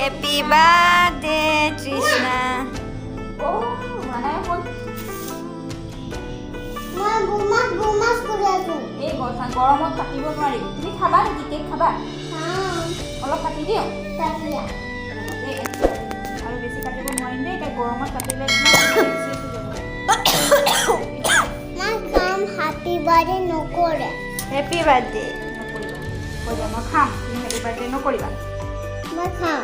Happy birthday, Trishna. এই গৰমত কাটিব নোৱাৰি। তুমি খাবা নেকি? কেক খাবা? অলপ কাটি দিওঁ। আৰু বেছি কাটিব নোৱাৰিম দেই, এতিয়া গৰমত কাটিলে হ্যাপি বাৰ্থডে নকৰে Happy birthday. নকৰিবা। কৈ দিয়া মই খাম, তুমি হেপী বাৰ্থডে নকৰিবা। মই খাম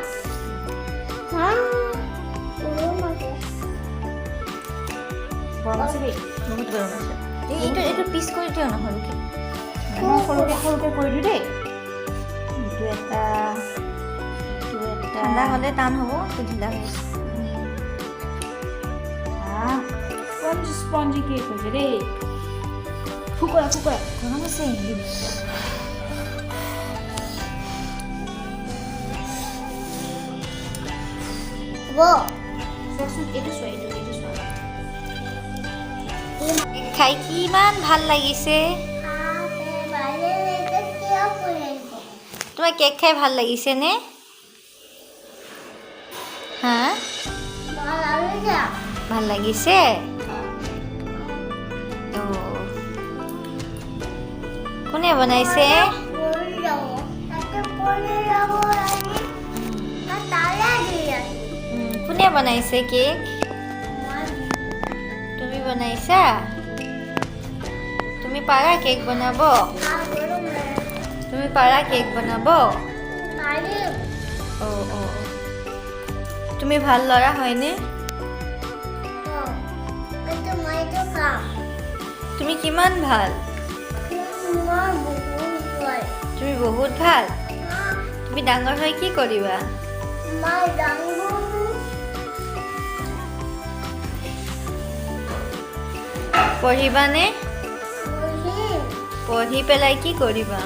গৰম আছে দেই। বহুত গৰম আছে। এইটো পিচ কৰি দিওঁ ন সৰুকে। মই সৰুকে কৰি দিওঁ দেই। এইটো এটা ঠাণ্ডা হ'লে টান হ'ব, ঢিলা হ'ব। স্পঞ্জি কেক হৈছে দেই। ফুকৰা গৰম আছে। চোৱাচোন, এইটো চোৱা। খাই কিমান ভাল লাগিছে। তোমাৰ কেক খাই ভাল লাগিছে নে? হা, ভাল লাগিছে। কোনে বনাইছে? কোনে বনাইছে কেক? তুমি বনাইছা? তুমি পাৰা কেক বনাব? তুমি পাৰা কেক বনাব? তুমি ভাল ল'ৰা হয়নে? তুমি কিমান ভাল? তুমি বহুত ভাল। তুমি ডাঙৰ হৈ কি কৰিবা? পঢ়িবানে? পঢ়ি পেলাই কি কৰিবা?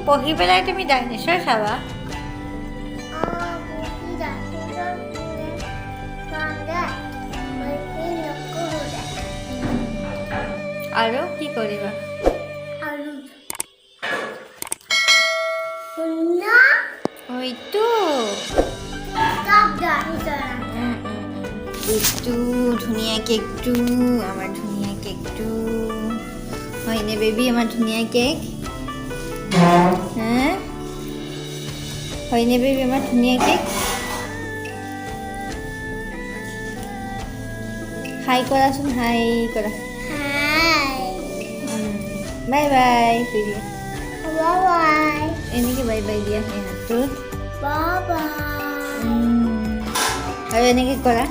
পঢ়ি পেলাই তুমি ডাইনেছৰ চাবা? আৰু কি কৰিবা? এইটো ধুনীয়া কেকটো, আমাৰ ধুনীয়া কেকটো হয়নে বেবী? আমাৰ ধুনীয়া কেক হয়নে বেবী? আমাৰ ধুনীয়া কেক। হাই কৰাচোন, হাই কৰা। বাই বাই কৈ দিয়া। এনেকৈ বাই বাই দিয়া সেই হাতটোত। আৰু এনেকৈ কৰা।